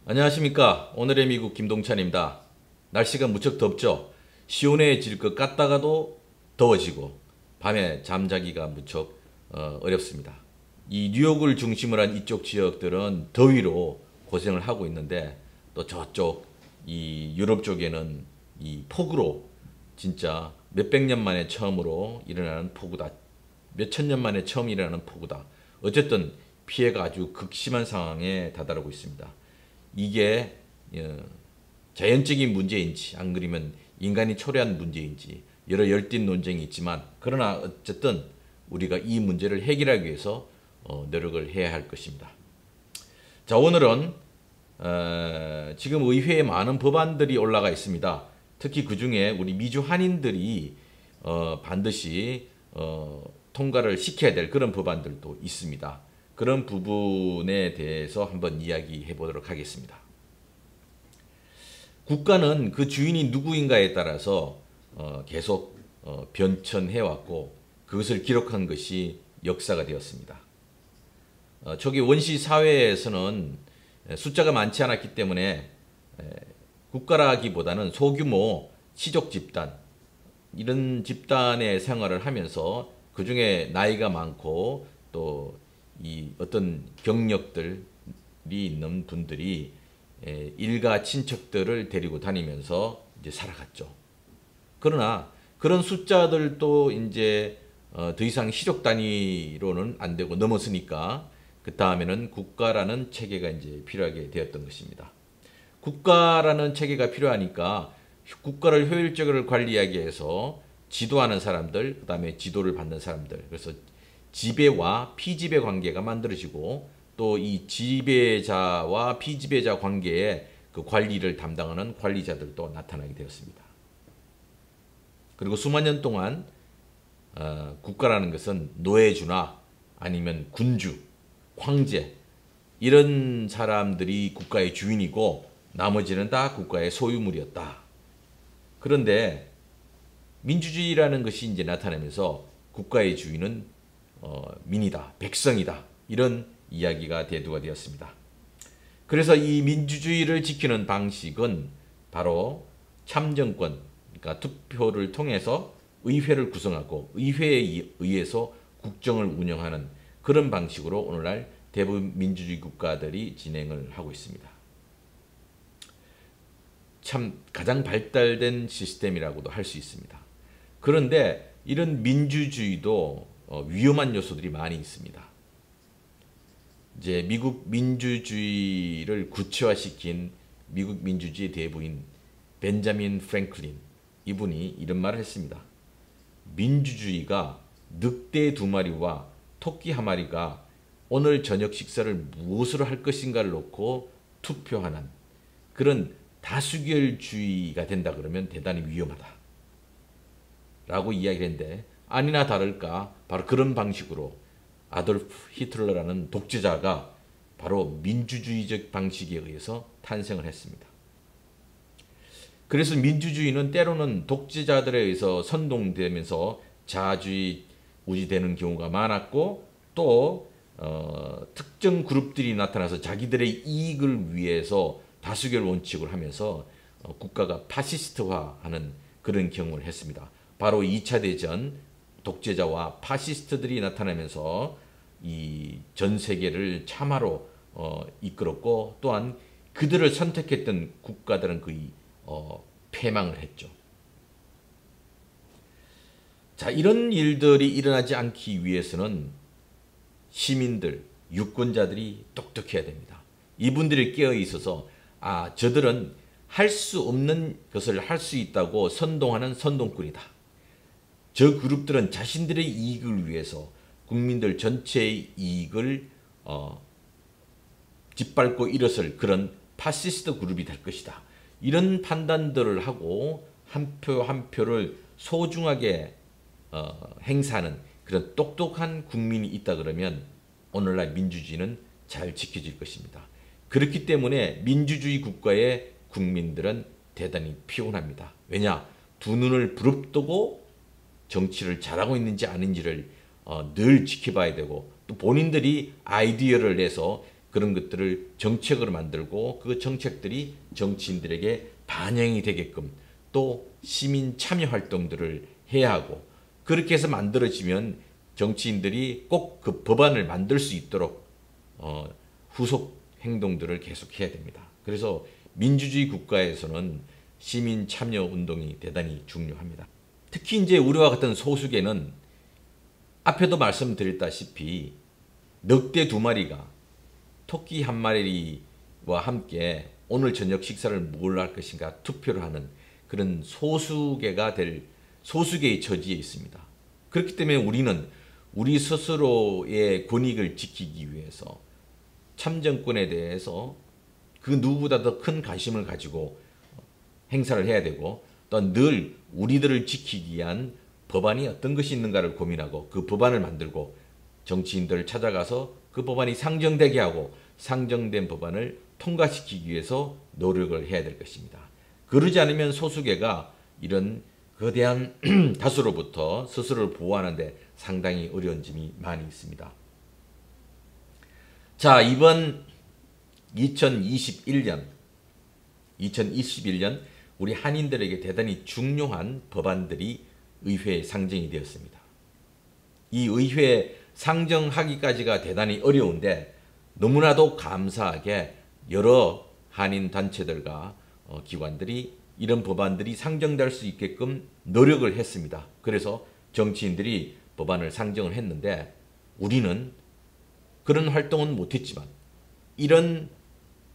안녕하십니까. 오늘의 미국 김동찬입니다. 날씨가 무척 덥죠. 시원해질 것 같다가도 더워지고 밤에 잠자기가 무척 어렵습니다. 이 뉴욕을 중심으로 한 이쪽 지역들은 더위로 고생을 하고 있는데, 또 저쪽 이 유럽 쪽에는 이 폭우로 진짜 몇백 년 만에 처음으로 일어나는 폭우다. 몇천 년 만에 처음 일어나는 폭우다. 어쨌든 피해가 아주 극심한 상황에 다다르고 있습니다. 이게 자연적인 문제인지, 안 그러면 인간이 초래한 문제인지 여러 열띤 논쟁이 있지만, 그러나 어쨌든 우리가 이 문제를 해결하기 위해서 노력을 해야 할 것입니다. 자, 오늘은 지금 의회에 많은 법안들이 올라가 있습니다. 특히 그 중에 우리 미주 한인들이 반드시 통과를 시켜야 될 그런 법안들도 있습니다. 그런 부분에 대해서 한번 이야기해 보도록 하겠습니다. 국가는 그 주인이 누구인가에 따라서 계속 변천해 왔고, 그것을 기록한 것이 역사가 되었습니다. 초기 원시 사회에서는 숫자가 많지 않았기 때문에 국가라기보다는 소규모 시족 집단, 이런 집단의 생활을 하면서 그 중에 나이가 많고 또 이 어떤 경력들이 있는 분들이 일가 친척들을 데리고 다니면서 이제 살아갔죠. 그러나 그런 숫자들도 이제 더 이상 시족 단위로는 안 되고 넘었으니까, 그 다음에는 국가라는 체계가 이제 필요하게 되었던 것입니다. 국가라는 체계가 필요하니까 국가를 효율적으로 관리하기 위해서 지도하는 사람들, 그 다음에 지도를 받는 사람들, 그래서 지배와 피지배 관계가 만들어지고, 또 이 지배자와 피지배자 관계의 그 관리를 담당하는 관리자들도 나타나게 되었습니다. 그리고 수만 년 동안 국가라는 것은 노예주나 아니면 군주, 황제, 이런 사람들이 국가의 주인이고 나머지는 다 국가의 소유물이었다. 그런데 민주주의라는 것이 이제 나타나면서 국가의 주인은 민이다, 백성이다, 이런 이야기가 대두가 되었습니다. 그래서 이 민주주의를 지키는 방식은 바로 참정권, 그러니까 투표를 통해서 의회를 구성하고 의회에 의해서 국정을 운영하는 그런 방식으로 오늘날 대부분 민주주의 국가들이 진행을 하고 있습니다. 참 가장 발달된 시스템이라고도 할 수 있습니다. 그런데 이런 민주주의도 위험한 요소들이 많이 있습니다. 이제 미국 민주주의를 구체화시킨 미국 민주주의 대부인 벤자민 프랭클린, 이분이 이런 말을 했습니다. 민주주의가 늑대 2마리와 토끼 1마리가 오늘 저녁 식사를 무엇으로 할 것인가를 놓고 투표하는 그런 다수결주의가 된다 그러면 대단히 위험하다 라고 이야기를 했는데, 아니나 다를까 바로 그런 방식으로 아돌프 히틀러라는 독재자가 바로 민주주의적 방식에 의해서 탄생을 했습니다. 그래서 민주주의는 때로는 독재자들에 의해서 선동되면서 자아주의 우지되는 경우가 많았고, 또 특정 그룹들이 나타나서 자기들의 이익을 위해서 다수결 원칙을 하면서 국가가 파시스트화하는 그런 경우를 했습니다. 바로 2차 대전 독재자와 파시스트들이 나타나면서 이 전 세계를 참화로 이끌었고, 또한 그들을 선택했던 국가들은 거의 패망을 했죠. 자, 이런 일들이 일어나지 않기 위해서는 시민들, 유권자들이 똑똑해야 됩니다. 이분들이 깨어 있어서 저들은 할 수 없는 것을 할 수 있다고 선동하는 선동꾼이다. 저 그룹들은 자신들의 이익을 위해서 국민들 전체의 이익을 짓밟고 일어설 그런 파시스트 그룹이 될 것이다. 이런 판단들을 하고 한 표 한 표를 소중하게 행사하는 그런 똑똑한 국민이 있다 그러면 오늘날 민주주의는 잘 지켜질 것입니다. 그렇기 때문에 민주주의 국가의 국민들은 대단히 피곤합니다. 왜냐? 두 눈을 부릅뜨고 정치를 잘하고 있는지 아닌지를 늘 지켜봐야 되고, 또 본인들이 아이디어를 내서 그런 것들을 정책으로 만들고 그 정책들이 정치인들에게 반영이 되게끔 또 시민 참여 활동들을 해야 하고 그렇게 해서 만들어지면 정치인들이 꼭 그 법안을 만들 수 있도록 후속 행동들을 계속해야 됩니다. 그래서 민주주의 국가에서는 시민 참여 운동이 대단히 중요합니다. 특히 이제 우리와 같은 소수계는 앞에도 말씀드렸다시피 늑대 2마리가 토끼 1마리와 함께 오늘 저녁 식사를 뭘 할 것인가 투표를 하는 그런 소수계의 처지에 있습니다. 그렇기 때문에 우리는 우리 스스로의 권익을 지키기 위해서 참정권에 대해서 그 누구보다 더 큰 관심을 가지고 행사를 해야 되고 또 늘 우리들을 지키기 위한 법안이 어떤 것이 있는가를 고민하고 그 법안을 만들고 정치인들을 찾아가서 그 법안이 상정되게 하고 상정된 법안을 통과시키기 위해서 노력을 해야 될 것입니다. 그러지 않으면 소수계가 이런 거대한 다수로부터 스스로를 보호하는 데 상당히 어려운 점이 많이 있습니다. 자, 이번 2021년 우리 한인들에게 대단히 중요한 법안들이 의회에 상정이 되었습니다. 이 의회에 상정하기까지가 대단히 어려운데 너무나도 감사하게 여러 한인 단체들과 기관들이 이런 법안들이 상정될 수 있게끔 노력을 했습니다. 그래서 정치인들이 법안을 상정을 했는데 우리는 그런 활동은 못했지만 이런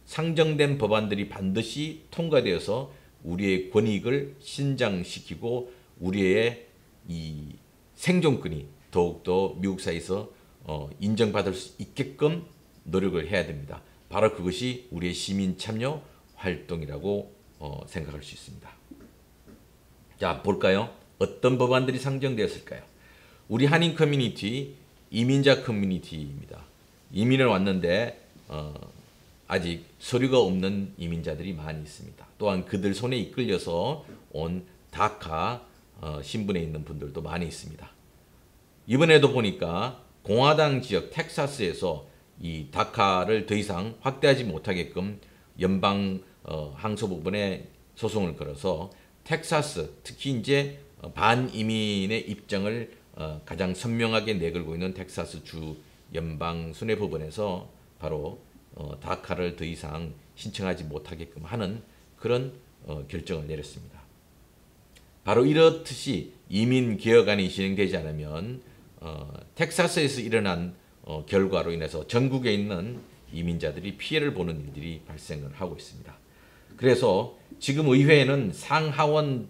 상정된 법안들이 반드시 통과되어서 우리의 권익을 신장시키고 우리의 이 생존권이 더욱더 미국 사회에서 인정받을 수 있게끔 노력을 해야 됩니다. 바로 그것이 우리의 시민 참여 활동이라고 생각할 수 있습니다. 자, 볼까요? 어떤 법안들이 상정되었을까요? 우리 한인 커뮤니티, 이민자 커뮤니티입니다. 이민을 왔는데 아직 서류가 없는 이민자들이 많이 있습니다. 또한 그들 손에 이끌려서 온 다카 신분에 있는 분들도 많이 있습니다. 이번에도 보니까 공화당 지역 텍사스에서 이 다카를 더 이상 확대하지 못하게끔 연방 항소법원에 소송을 걸어서 텍사스, 특히 이제 반이민의 입장을 가장 선명하게 내걸고 있는 텍사스 주 연방 순회법원에서 바로 다카를 더 이상 신청하지 못하게끔 하는 그런 결정을 내렸습니다. 바로 이렇듯이 이민 개혁안이 진행되지 않으면 텍사스에서 일어난 결과로 인해서 전국에 있는 이민자들이 피해를 보는 일들이 발생을 하고 있습니다. 그래서 지금 의회에는 상하원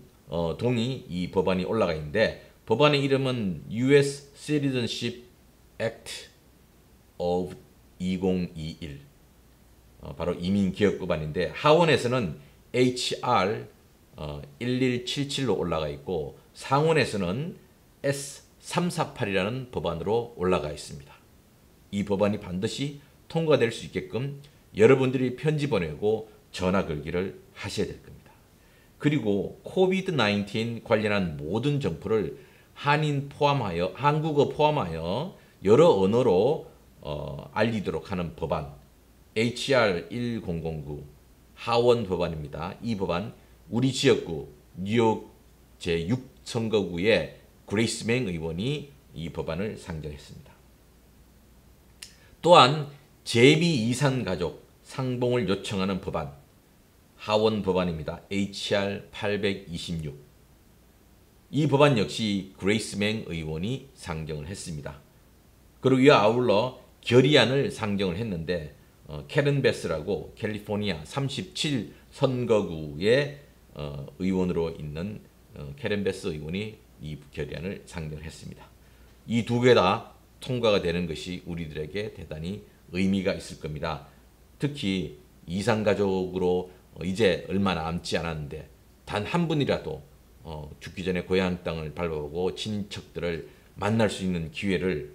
동의 이 법안이 올라가 있는데 법안의 이름은 U.S. Citizenship Act of 2021 바로 이민개혁법안인데 하원에서는 HR 1177로 올라가 있고 상원에서는 S348이라는 법안으로 올라가 있습니다. 이 법안이 반드시 통과될 수 있게끔 여러분들이 편지 보내고 전화 걸기를 하셔야 될 겁니다. 그리고 코비드-19 관련한 모든 정보를 한국어 포함하여 여러 언어로 알리도록 하는 법안 HR 1009 하원 법안입니다. 이 법안 우리 지역구 뉴욕 제6선거구의 그레이스 맹 의원이 이 법안을 상정했습니다. 또한 제비 이산 가족 상봉을 요청하는 법안 하원 법안입니다. HR 826 이 법안 역시 그레이스 맹 의원이 상정을 했습니다. 그리고 이와 아울러 결의안을 상정을 했는데 캐런 베스라고 캘리포니아 37 선거구의 의원으로 있는 캐런 베스 의원이 이 결의안을 상정했습니다. 이 두 개 다 통과가 되는 것이 우리들에게 대단히 의미가 있을 겁니다. 특히 이산가족으로 이제 얼마 남지 않았는데 단 한 분이라도 죽기 전에 고향 땅을 밟아보고 친척들을 만날 수 있는 기회를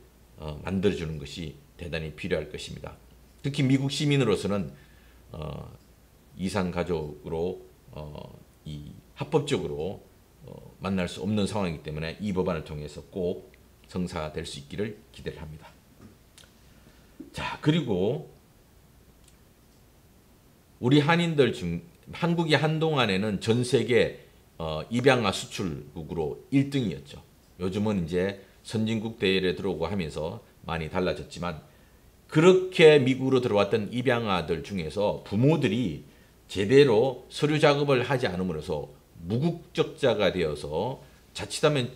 만들어주는 것이 대단히 필요할 것입니다. 특히 미국 시민으로서는 이산가족으로 합법적으로 만날 수 없는 상황이기 때문에 이 법안을 통해서 꼭 성사될 수 있기를 기대를 합니다. 자, 그리고 우리 한인들 중 한국이 한동안에는 전 세계 입양아 수출국으로 1등이었죠. 요즘은 이제 선진국 대열에 들어오고 하면서 많이 달라졌지만 그렇게 미국으로 들어왔던 입양아들 중에서 부모들이 제대로 서류 작업을 하지 않음으로써 무국적자가 되어서 자칫하면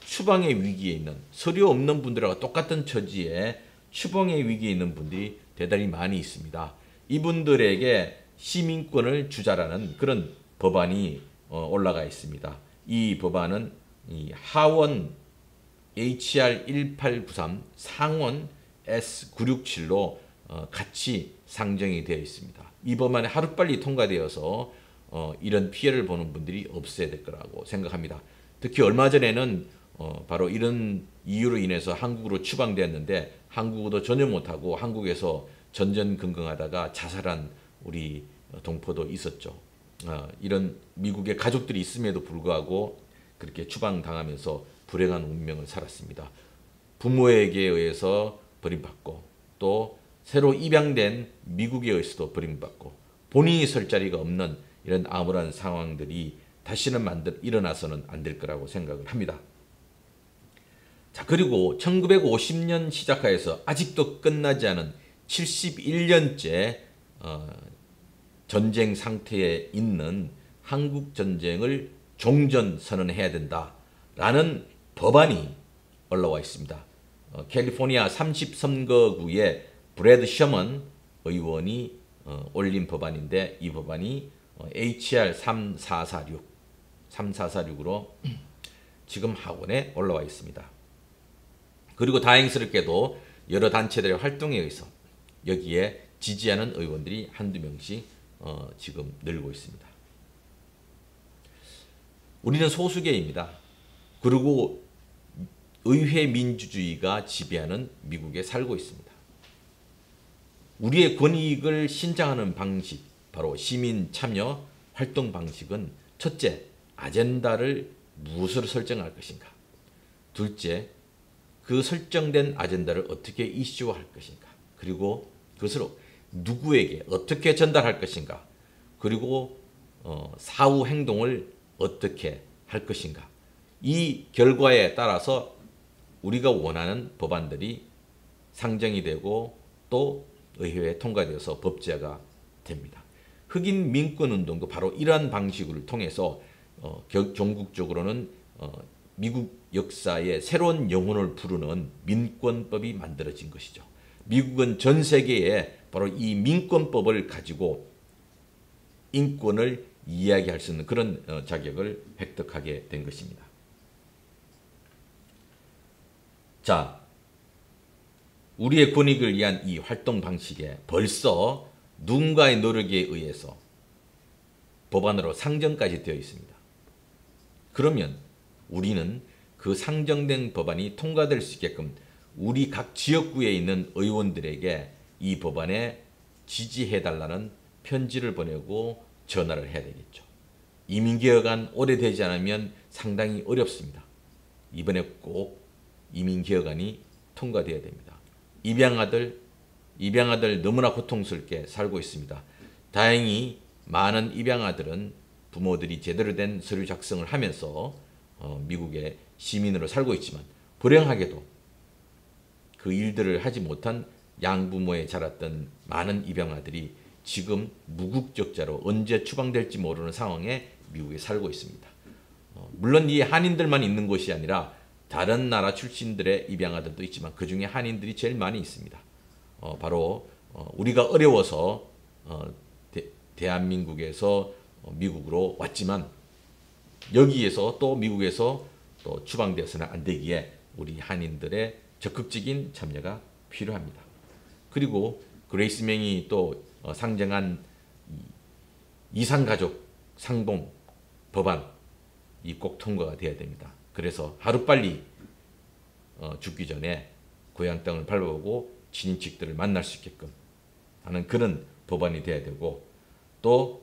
추방의 위기에 있는 서류 없는 분들과 똑같은 처지에 추방의 위기에 있는 분들이 대단히 많이 있습니다. 이분들에게 시민권을 주자라는 그런 법안이 올라가 있습니다. 이 법안은 이 하원 HR 1893 상원 S967로 같이 상정이 되어 있습니다. 이 법안이 하루빨리 통과되어서 이런 피해를 보는 분들이 없어야 될 거라고 생각합니다. 특히 얼마 전에는 바로 이런 이유로 인해서 한국으로 추방되었는데 한국어도 전혀 못하고 한국에서 전전긍긍하다가 자살한 우리 동포도 있었죠. 이런 미국의 가족들이 있음에도 불구하고 그렇게 추방당하면서 불행한 운명을 살았습니다. 부모에게 의해서 버림받고 또 새로 입양된 미국에 의해서도 버림받고 본인이 설 자리가 없는 이런 암울한 상황들이 다시는 일어나서는 안 될 거라고 생각을 합니다. 자, 그리고 1950년 시작하여서 아직도 끝나지 않은 71년째 전쟁 상태에 있는 한국 전쟁을 종전 선언해야 된다라는 법안이 올라와 있습니다. 캘리포니아 30선거구의 브래드 셔먼 의원이 올린 법안인데 이 법안이 HR 3446으로 지금 하원에 올라와 있습니다. 그리고 다행스럽게도 여러 단체들의 활동에 의해서 여기에 지지하는 의원들이 한두 명씩 지금 늘고 있습니다. 우리는 소수계입니다. 그리고 의회 민주주의가 지배하는 미국에 살고 있습니다. 우리의 권익을 신장하는 방식, 바로 시민 참여 활동 방식은 첫째, 아젠다를 무엇으로 설정할 것인가. 둘째, 그 설정된 아젠다를 어떻게 이슈화할 것인가. 그리고 그것을 누구에게 어떻게 전달할 것인가. 그리고 사후 행동을 어떻게 할 것인가. 이 결과에 따라서 우리가 원하는 법안들이 상정이 되고 또 의회에 통과되어서 법제화가 됩니다. 흑인 민권운동도 바로 이러한 방식을 통해서 종국적으로는 미국 역사의 새로운 영혼을 부르는 민권법이 만들어진 것이죠. 미국은 전 세계에 바로 이 민권법을 가지고 인권을 이야기할 수 있는 그런 자격을 획득하게 된 것입니다. 자, 우리의 권익을 위한 이 활동 방식에 벌써 누군가의 노력에 의해서 법안으로 상정까지 되어 있습니다. 그러면 우리는 그 상정된 법안이 통과될 수 있게끔 우리 각 지역구에 있는 의원들에게 이 법안에 지지해달라는 편지를 보내고 전화를 해야 되겠죠. 이민개혁안 오래되지 않으면 상당히 어렵습니다. 이번에 꼭 이민개혁안이 통과되어야 됩니다. 입양아들 너무나 고통스럽게 살고 있습니다. 다행히 많은 입양아들은 부모들이 제대로 된 서류 작성을 하면서 미국의 시민으로 살고 있지만 불행하게도 그 일들을 하지 못한 양부모에 자랐던 많은 입양아들이 지금 무국적자로 언제 추방될지 모르는 상황에 미국에 살고 있습니다. 물론 이 한인들만 있는 곳이 아니라 다른 나라 출신들의 입양아들도 있지만 그 중에 한인들이 제일 많이 있습니다. 바로 우리가 어려워서 대한민국에서 미국으로 왔지만 여기에서 또 미국에서 또 추방되어서는 안 되기에 우리 한인들의 적극적인 참여가 필요합니다. 그리고 그레이스 맹이 또 상정한 이산가족 상봉 법안 이 꼭 통과가 돼야 됩니다. 그래서 하루빨리 죽기 전에 고향 땅을 밟아보고 친인척들을 만날 수 있게끔 하는 그런 법안이 돼야 되고 또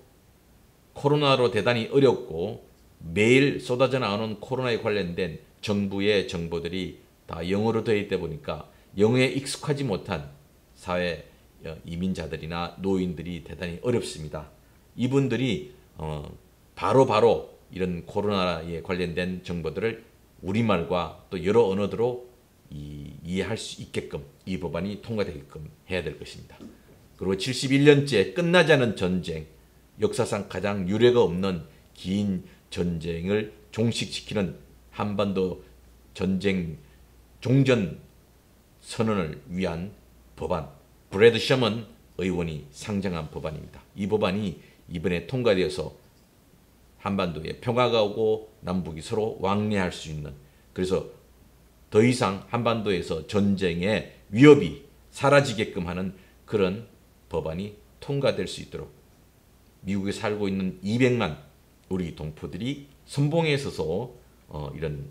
코로나로 대단히 어렵고 매일 쏟아져 나오는 코로나에 관련된 정부의 정보들이 다 영어로 되어 있다 보니까 영어에 익숙하지 못한 사회 이민자들이나 노인들이 대단히 어렵습니다. 이분들이 바로바로 이런 코로나에 관련된 정보들을 우리말과 또 여러 언어로 이해할 수 있게끔 이 법안이 통과되게끔 해야 될 것입니다. 그리고 71년째 끝나지 않은 전쟁, 역사상 가장 유례가 없는 긴 전쟁을 종식시키는 한반도 전쟁 종전 선언을 위한 법안, 브래드 셔먼 의원이 상정한 법안입니다. 이 법안이 이번에 통과되어서 한반도에 평화가 오고 남북이 서로 왕래할 수 있는, 그래서 더 이상 한반도에서 전쟁의 위협이 사라지게끔 하는 그런 법안이 통과될 수 있도록 미국에 살고 있는 200만 우리 동포들이 선봉에 서서 이런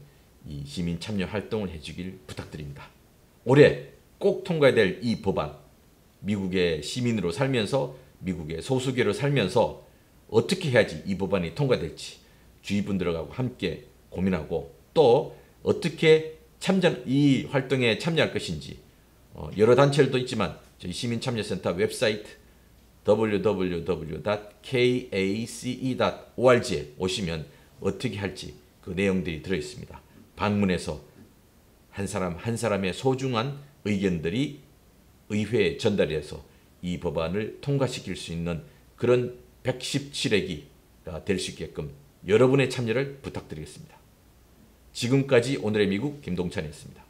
이 시민 참여 활동을 해주길 부탁드립니다. 올해 꼭 통과해야 될 이 법안, 미국의 시민으로 살면서 미국의 소수계로 살면서 어떻게 해야지 이 법안이 통과될지 주위 분들하고 함께 고민하고, 또 어떻게 이 활동에 참여할 것인지 여러 단체들도 있지만 저희 시민참여센터 웹사이트 www.kace.org에 오시면 어떻게 할지 그 내용들이 들어있습니다. 방문해서 한 사람 한 사람의 소중한 의견들이 의회에 전달해서 이 법안을 통과시킬 수 있는 그런 117회기가 될 수 있게끔 여러분의 참여를 부탁드리겠습니다. 지금까지 오늘의 미국 김동찬이었습니다.